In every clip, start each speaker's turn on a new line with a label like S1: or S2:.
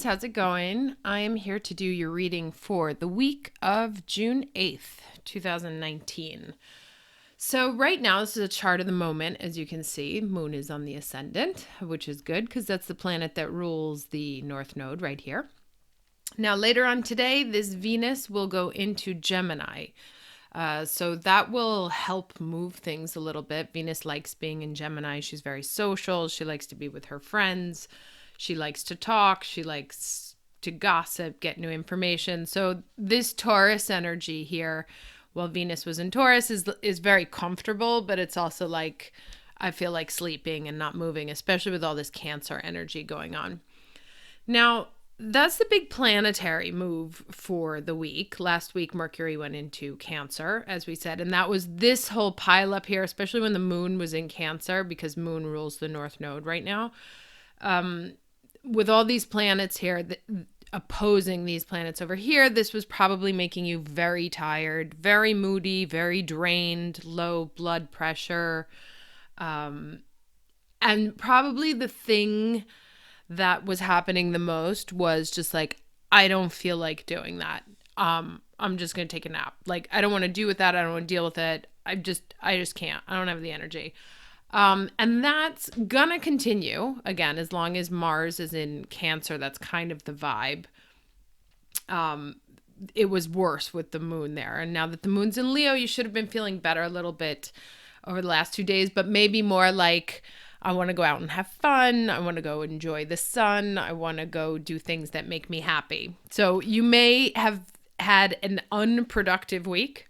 S1: how's it going? I am here to do your reading for the week of June 8th, 2019. So right now, this is a chart of the moment. As you can see, Moon is on the ascendant, which is good because that's the planet that rules the North Node right here. Now, later on today, this Venus will go into Gemini. So that will help move things a little bit. Venus likes being in Gemini. She's very social. She likes to be with her friends. She likes to talk. She likes to gossip, get new information. So this Taurus energy here, while Venus was in Taurus, is very comfortable, but it's also like, I feel like sleeping and not moving, especially with all this Cancer energy going on. Now, that's the big planetary move for the week. Last week, Mercury went into Cancer, as we said, and that was this whole pile up here, especially when the Moon was in Cancer, because Moon rules the North Node right now. With all these planets here opposing these planets over here, this was probably making you very tired, very moody, very drained, low blood pressure. And probably the thing that was happening the most was just like, I don't feel like doing that. I'm just going to take a nap. Like, I don't want to do with that. I don't want to deal with it. I just can't. I don't have the energy. And that's going to continue again, as long as Mars is in Cancer. That's kind of the vibe. It was worse with the Moon there. And now that the Moon's in Leo, you should have been feeling better a little bit over the last 2 days, but maybe more like, I want to go out and have fun. I want to go enjoy the sun. I want to go do things that make me happy. So you may have had an unproductive week.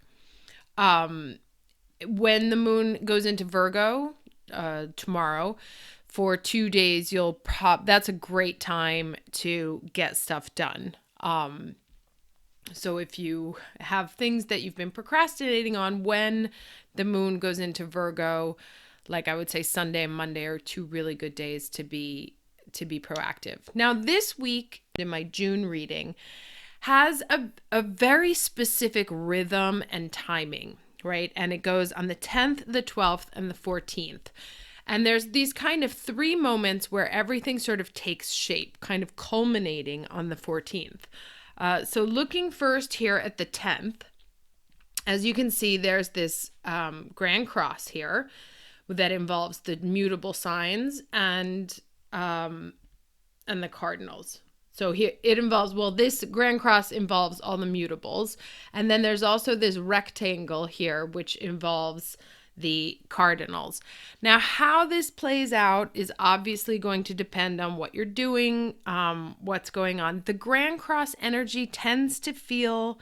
S1: When the Moon goes into Virgo tomorrow for 2 days, that's a great time to get stuff done. So if you have things that you've been procrastinating on when the Moon goes into Virgo, like I would say Sunday and Monday are 2 really good days to be proactive. Now this week in my June reading has a very specific rhythm and timing, right? And it goes on the 10th, the 12th, and the 14th. And there's these kind of 3 moments where everything sort of takes shape, kind of culminating on the 14th. So looking first here at the 10th, as you can see, there's this Grand Cross here that involves the mutable signs and the cardinals. So here it involves, this Grand Cross involves all the mutables. And then there's also this rectangle here, which involves the cardinals. Now, how this plays out is obviously going to depend on what you're doing, what's going on. The Grand Cross energy tends to feel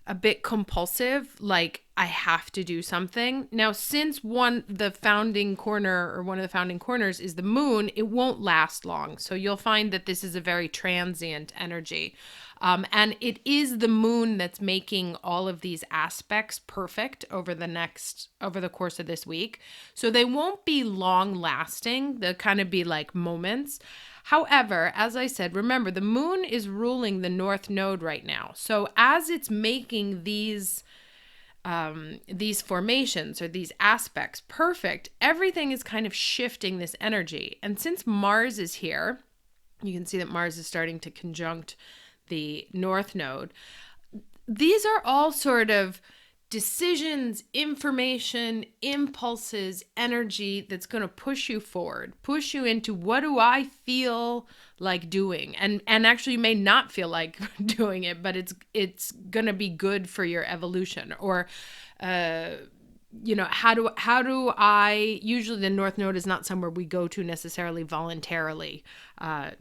S1: a bit compulsive, like I have to do something. Now, since one of the founding corners is the Moon, it won't last long. So you'll find that this is a very transient energy. And it is the Moon that's making all of these aspects perfect over the course of this week. So they won't be long lasting. They'll kind of be like moments. However, as I said, remember, the Moon is ruling the North Node right now. So as it's making these formations or these aspects perfect, everything is kind of shifting this energy. And since Mars is here, you can see that Mars is starting to conjunct the North Node. These are all sort of decisions, information, impulses, energy that's going to push you forward, push you into what do I feel like doing? And actually you may not feel like doing it, but it's going to be good for your evolution. Or how do I, usually the North Node is not somewhere we go to necessarily voluntarily.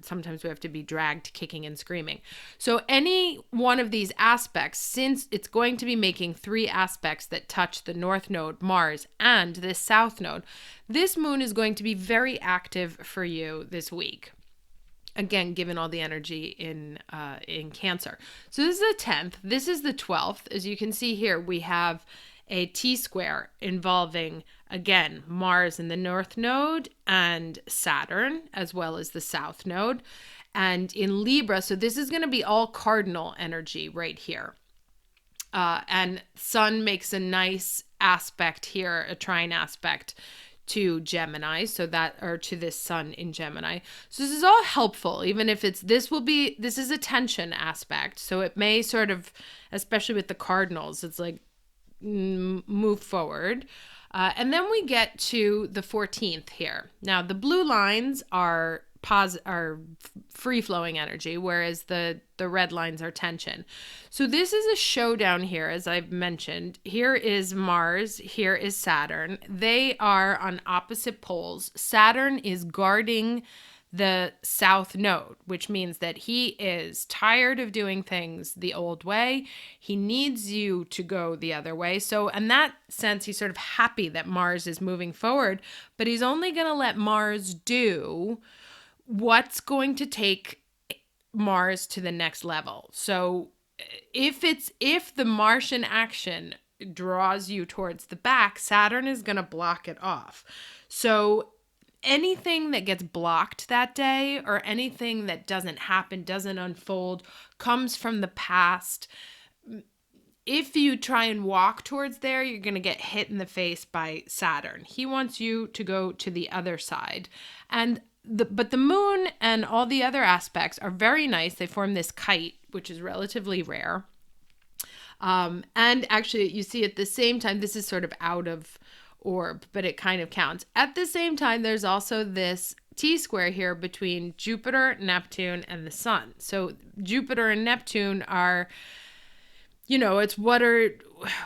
S1: Sometimes we have to be dragged kicking and screaming. So any one of these aspects, since it's going to be making 3 aspects that touch the North Node, Mars, and the South Node, this Moon is going to be very active for you this week. Again, given all the energy in Cancer. So this is the 10th. This is the 12th. As you can see here, we have a T-square involving, again, Mars in the North Node and Saturn, as well as the South Node. And in Libra, so this is going to be all cardinal energy right here. And Sun makes a nice aspect here, a trine aspect to Gemini, so that, or to this sun in Gemini. So this is all helpful, even if this is a tension aspect. So it may sort of, especially with the cardinals, it's like move forward. And then we get to the 14th here. Now the blue lines are free flowing energy, whereas the red lines are tension. So this is a showdown here, as I've mentioned. Here is Mars, here is Saturn. They are on opposite poles. Saturn is guarding the south node, which means that he is tired of doing things the old way. He needs you to go the other way. So in that sense, he's sort of happy that Mars is moving forward, but he's only going to let Mars do what's going to take Mars to the next level. So if the Martian action draws you towards the back, Saturn is going to block it off. So anything that gets blocked that day, or anything that doesn't happen, doesn't unfold, comes from the past. If you try and walk towards there, you're going to get hit in the face by Saturn. He wants you to go to the other side. But the moon and all the other aspects are very nice. They form this kite, which is relatively rare. And actually, you see at the same time, this is sort of out of orb, but it kind of counts. At the same time, there's also this T-square here between Jupiter, Neptune, and the sun. So Jupiter and Neptune are, it's what are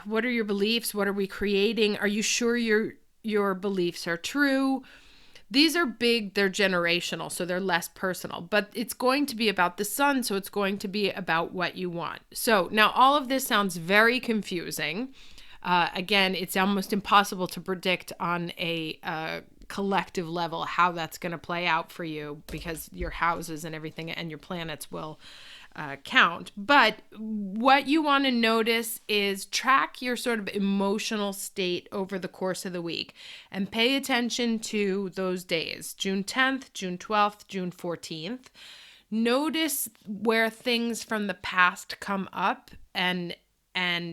S1: your beliefs? What are we creating? Are you sure your beliefs are true? These are big, they're generational, so they're less personal, but it's going to be about the sun, so it's going to be about what you want. So now all of this sounds very confusing. Again, it's almost impossible to predict on a collective level how that's going to play out for you, because your houses and everything and your planets will count. But what you want to notice is track your sort of emotional state over the course of the week and pay attention to those days, June 10th, June 12th, June 14th. Notice where things from the past come up and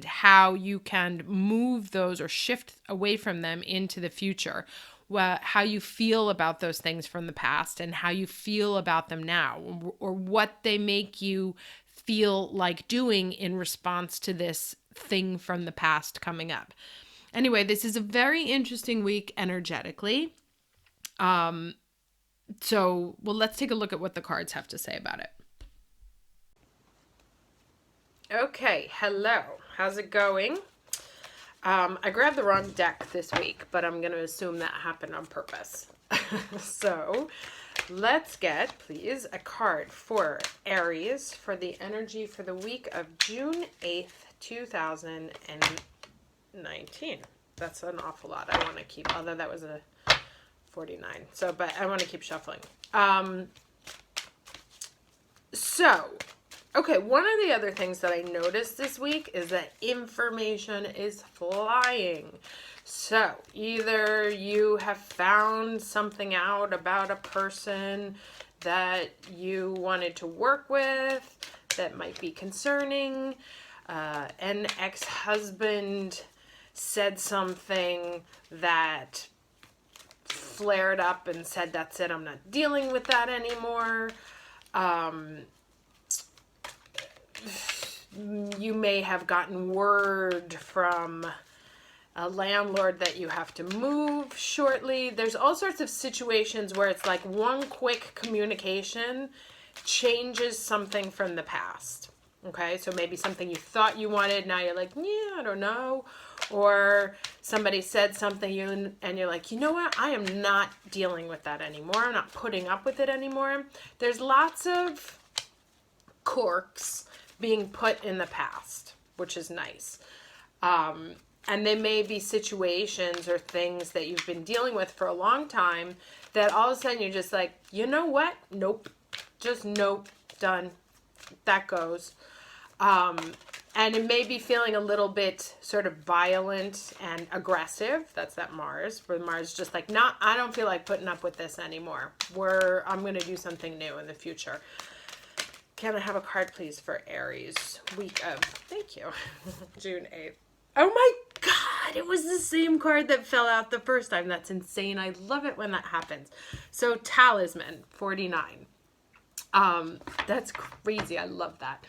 S1: how you can move those or shift away from them into the future. How you feel about those things from the past and how you feel about them now, or what they make you feel like doing in response to this thing from the past coming up. Anyway, this is a very interesting week energetically. Let's take a look at what the cards have to say about it. Okay, hello. How's it going? I grabbed the wrong deck this week, but I'm going to assume that happened on purpose. So let's get, please, a card for Aries for the energy for the week of June 8th, 2019. That's an awful lot. I want to keep, although that was a 49. But I want to keep shuffling. Okay, one of the other things that I noticed this week is that information is flying. So either you have found something out about a person that you wanted to work with that might be concerning. An ex-husband said something that flared up and said, that's it, I'm not dealing with that anymore. You may have gotten word from a landlord that you have to move shortly. There's all sorts of situations where it's like one quick communication changes something from the past. Okay, so maybe something you thought you wanted, now you're like, yeah, I don't know. Or somebody said something and you're like, you know what? I am not dealing with that anymore. I'm not putting up with it anymore. There's lots of corks being put in the past, which is nice. And there may be situations or things that you've been dealing with for a long time that all of a sudden you're just like, you know what? Nope. Just nope. Done. That goes. And it may be feeling a little bit sort of violent and aggressive. That's that Mars, where Mars is just like, nah, I don't feel like putting up with this anymore. I'm going to do something new in the future. Can I have a card, please, for Aries week of, thank you, June 8th. Oh my God! God, it was the same card that fell out the first time. That's insane. I love it when that happens. So Talisman, 49. That's crazy. I love that.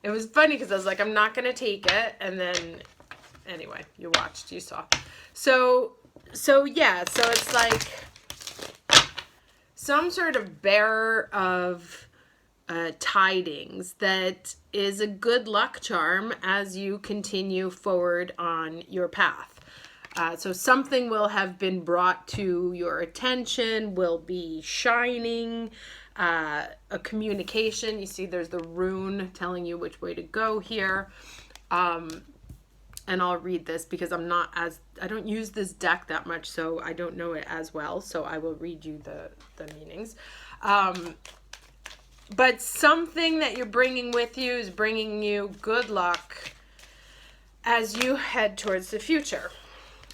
S1: It was funny because I was like, I'm not going to take it. And then, anyway, you watched, you saw. So yeah, so it's like some sort of bearer of tidings that is a good luck charm as you continue forward on your path. So something will have been brought to your attention, will be shining, a communication. You see there's the rune telling you which way to go here. And I'll read this because I don't use this deck that much, so I don't know it as well. So I will read you the meanings. But something that you're bringing with you is bringing you good luck as you head towards the future,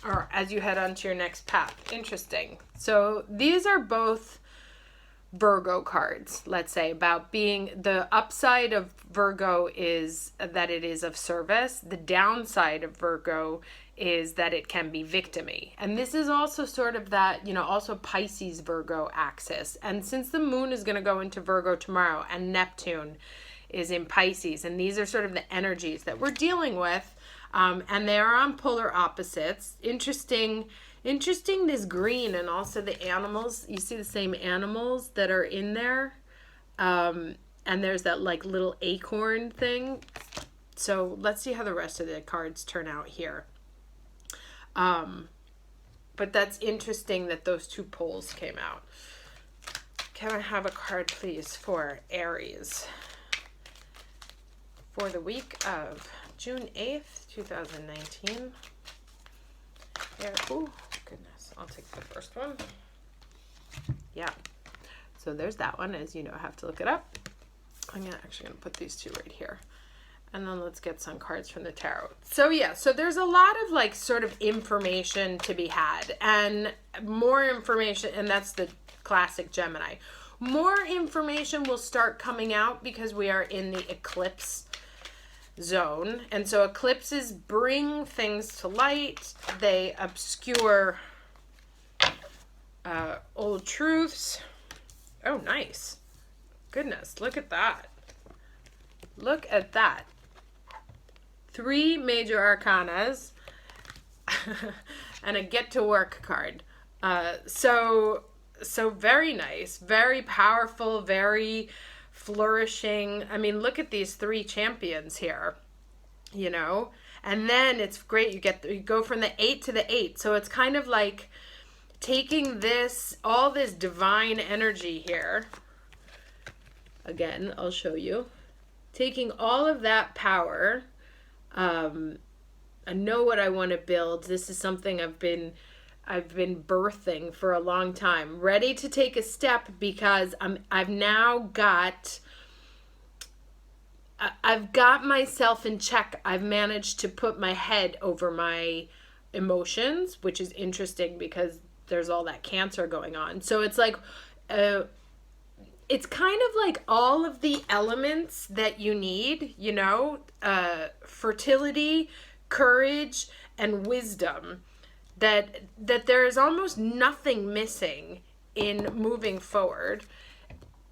S1: or as you head onto your next path. Interesting. So these are both Virgo cards, let's say, about being the upside of Virgo is that it is of service. The downside of Virgo is that it can be victimy. And this is also sort of that, also Pisces Virgo axis. And since the moon is going to go into Virgo tomorrow and Neptune is in Pisces, and these are sort of the energies that we're dealing with, and they are on polar opposites. Interesting this green and also the animals. You see the same animals that are in there. And there's that like little acorn thing. So let's see how the rest of the cards turn out here. But that's interesting that those two poles came out. Can I have a card, please, for Aries for the week of June 8th, 2019? Oh, goodness. I'll take the first one. Yeah. So there's that one. As you know, I have to look it up. I'm actually going to put these two right here. And then let's get some cards from the tarot. So yeah, so there's a lot of like sort of information to be had, and more information, and that's the classic Gemini. More information will start coming out because we are in the eclipse zone. And so eclipses bring things to light. They obscure old truths. Oh, nice. Goodness, look at that. Look at that. 3 major arcanas and a get to work card. So very nice, very powerful, very flourishing. I mean, look at these 3 champions here, and then it's great. You go from the 8 to the 8. So it's kind of like taking all this divine energy here. Again, I'll show you. Taking all of that power, I know what I want to build. This is something I've been birthing for a long time. Ready to take a step because I've got myself in check. I've managed to put my head over my emotions, which is interesting because there's all that Cancer going on. So it's like it's kind of like all of the elements that you need, fertility, courage, and wisdom, that there is almost nothing missing in moving forward.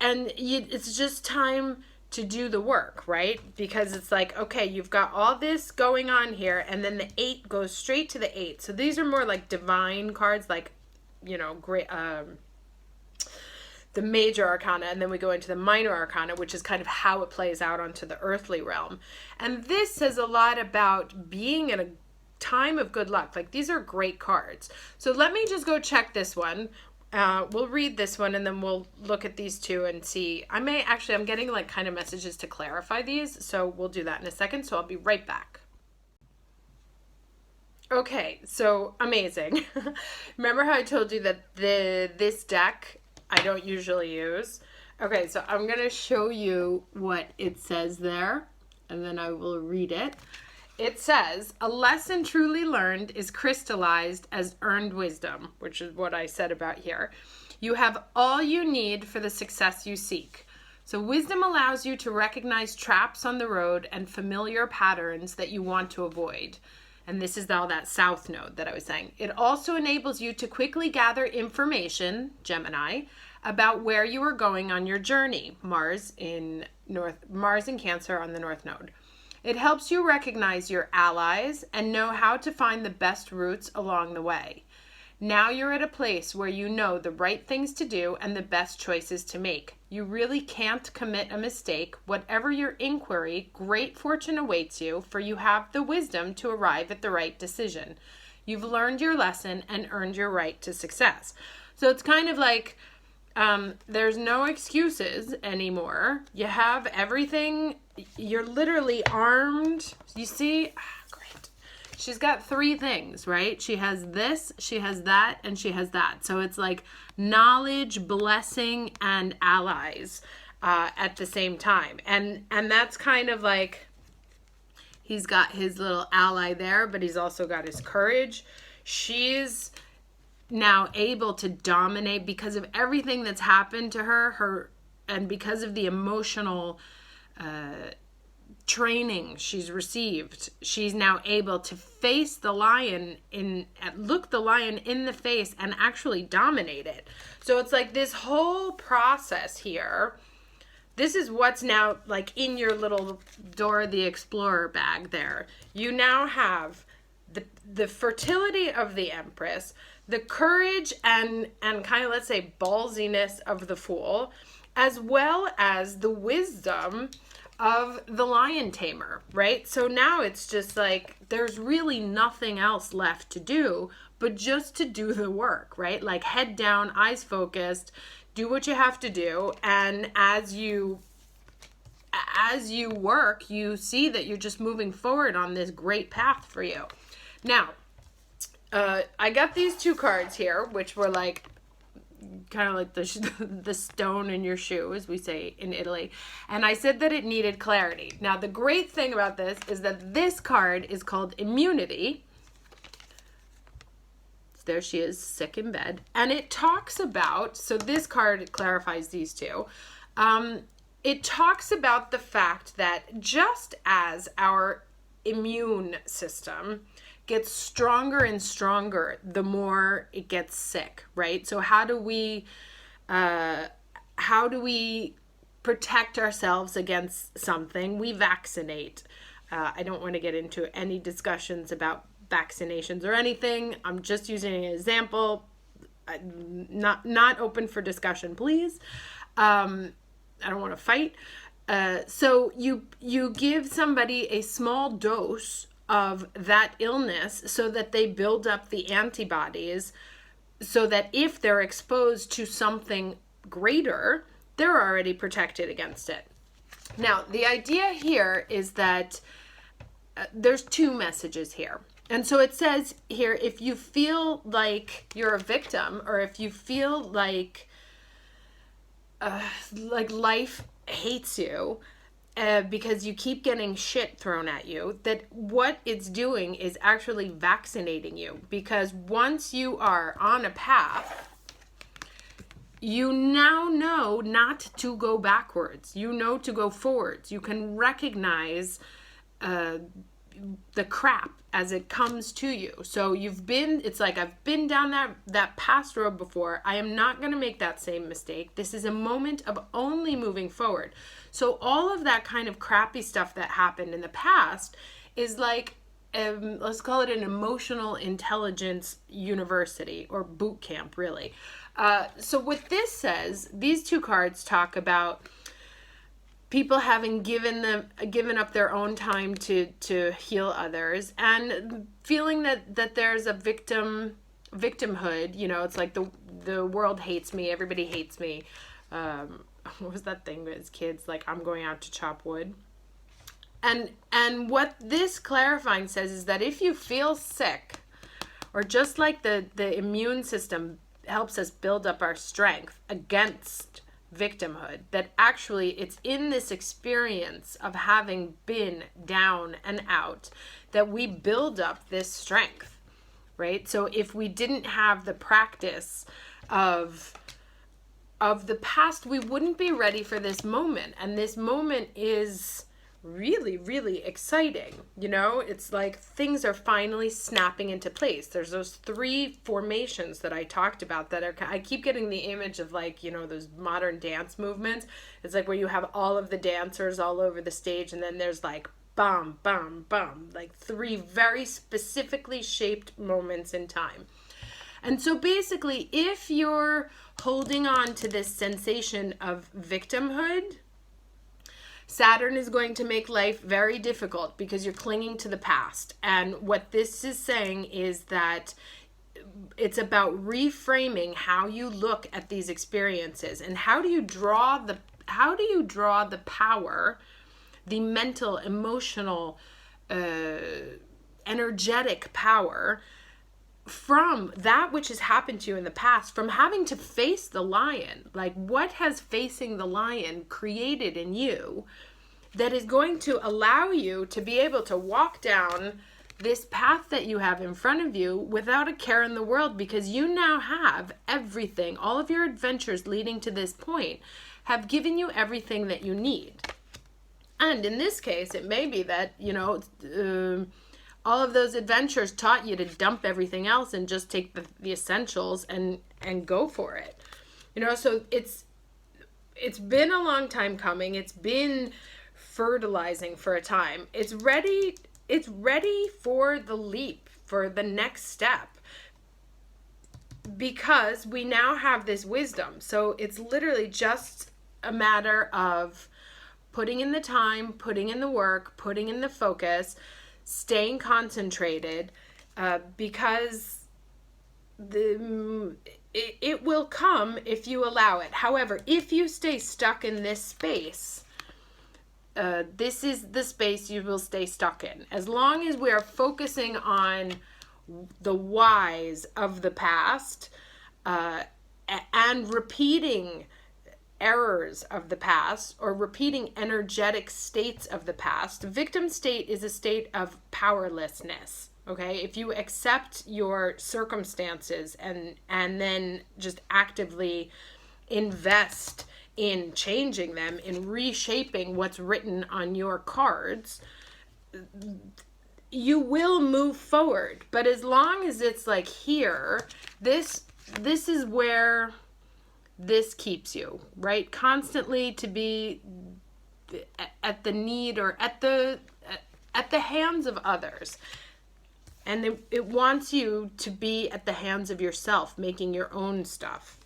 S1: And it's just time to do the work, right? Because it's like, okay, you've got all this going on here, and then the 8 goes straight to the 8. So these are more like divine cards, like, great, the major arcana, and then we go into the minor arcana, which is kind of how it plays out onto the earthly realm. And this says a lot about being in a time of good luck. Like, these are great cards. So let me just go check this one. We'll read this one, and then we'll look at these two and see. I'm getting like kind of messages to clarify these, so we'll do that in a second. So I'll be right back. Okay, so amazing. Remember how I told you that this deck I don't usually use? Okay, so I'm going to show you what it says there, and then I will read it. It says, a lesson truly learned is crystallized as earned wisdom, which is what I said about here. You have all you need for the success you seek. So wisdom allows you to recognize traps on the road and familiar patterns that you want to avoid. And this is all that south node that I was saying. It also enables you to quickly gather information, Gemini, about where you are going on your journey, Mars in Cancer on the north node. It helps you recognize your allies and know how to find the best routes along the way. Now you're at a place where you know the right things to do and the best choices to make. You really can't commit a mistake. Whatever your inquiry, great fortune awaits you, for you have the wisdom to arrive at the right decision. You've learned your lesson and earned your right to success. So it's kind of like there's no excuses anymore. You have everything. You're literally armed. You see? Great. She's got 3 things, right? She has this, she has that, and she has that. So it's like knowledge, blessing, and allies at the same time. And that's kind of like, he's got his little ally there, but he's also got his courage. She's now able to dominate because of everything that's happened to her, and because of the emotional training she's received. She's now able to face the lion look the lion in the face and actually dominate it. So it's like this whole process here. This is what's now like in your little Dora the Explorer bag there. You now have the fertility of the Empress, the courage and kind of, let's say, ballsiness of the Fool, as well as the wisdom of the Lion Tamer, right? So now it's just like there's really nothing else left to do but just to do the work, right? Like head down, eyes focused, do what you have to do, and as you work, you see that you're just moving forward on this great path for you. Now, I got these 2 cards here, which were like kind of like the stone in your shoe, as we say in Italy. And I said that it needed clarity. Now, the great thing about this is that this card is called Immunity. There she is, sick in bed. And it talks about, so this card clarifies these 2. It talks about the fact that just as our immune system gets stronger and stronger the more it gets sick, right? So how do we protect ourselves against something? We vaccinate. I don't want to get into any discussions about vaccinations or anything. I'm just using an example. Not open for discussion, please. I don't want to fight. So you give somebody a small dose of that illness so that they build up the antibodies, so that if they're exposed to something greater, they're already protected against it. Now, the idea here is that there's 2 messages here. And so it says here, if you feel like you're a victim, or if you feel like life hates you, because you keep getting shit thrown at you, that what it's doing is actually vaccinating you. Because once you are on a path, you now know not to go backwards. You know to go forwards. You can recognize the crap as it comes to you. So it's like, I've been down that past road before. I am not going to make that same mistake. This is a moment of only moving forward. So all of that kind of crappy stuff that happened in the past is like, let's call it an emotional intelligence university or boot camp, really. So what this says, these 2 cards talk about people having given up their own time to heal others, and feeling that there's a victimhood. You know, it's like the world hates me, everybody hates me. What was that thing as kids, like, I'm going out to chop wood? And what this clarifying says is that if you feel sick, or just like the immune system helps us build up our strength against victimhood, that actually it's in this experience of having been down and out that we build up this strength, right? So if we didn't have the practice of the past, we wouldn't be ready for this moment. And this moment is really, really exciting. You know, it's like things are finally snapping into place. There's those 3 formations that I talked about that are, I keep getting the image of like, you know, those modern dance movements. It's like where you have all of the dancers all over the stage, and then there's like bum, bum, bum, like 3 very specifically shaped moments in time. And so basically, if you're holding on to this sensation of victimhood, Saturn is going to make life very difficult because you're clinging to the past. And what this is saying is that it's about reframing how you look at these experiences, and how do you draw the power, the mental, emotional, energetic power from that which has happened to you in the past, from having to face the lion. Like, what has facing the lion created in you that is going to allow you to be able to walk down this path that you have in front of you without a care in the world, because you now have everything. All of your adventures leading to this point have given you everything that you need. And in this case, it may be that, you know, all of those adventures taught you to dump everything else and just take the essentials and go for it. You know, so it's been a long time coming. It's been fertilizing for a time. It's ready for the leap, for the next step, because we now have this wisdom. So it's literally just a matter of putting in the time, putting in the work, putting in the focus, staying concentrated, because it will come if you allow it. However, if you stay stuck in this space, this is the space you will stay stuck in. As long as we are focusing on the whys of the past, and repeating errors of the past, or repeating energetic states of the past. Victim state is a state of powerlessness. Okay, if you accept your circumstances and then just actively invest in changing them, in reshaping what's written on your cards, you will move forward. But as long as it's like here, this is where this keeps you, right? Constantly to be at the need, or at the hands of others. And it wants you to be at the hands of yourself, making your own stuff.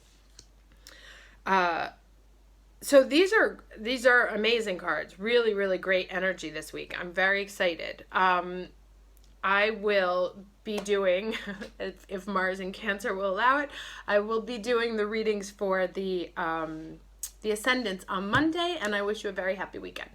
S1: So these are amazing cards. Really, really great energy this week. I'm very excited. I will be doing, if Mars in Cancer will allow it, I will be doing the readings for the ascendants on Monday, and I wish you a very happy weekend.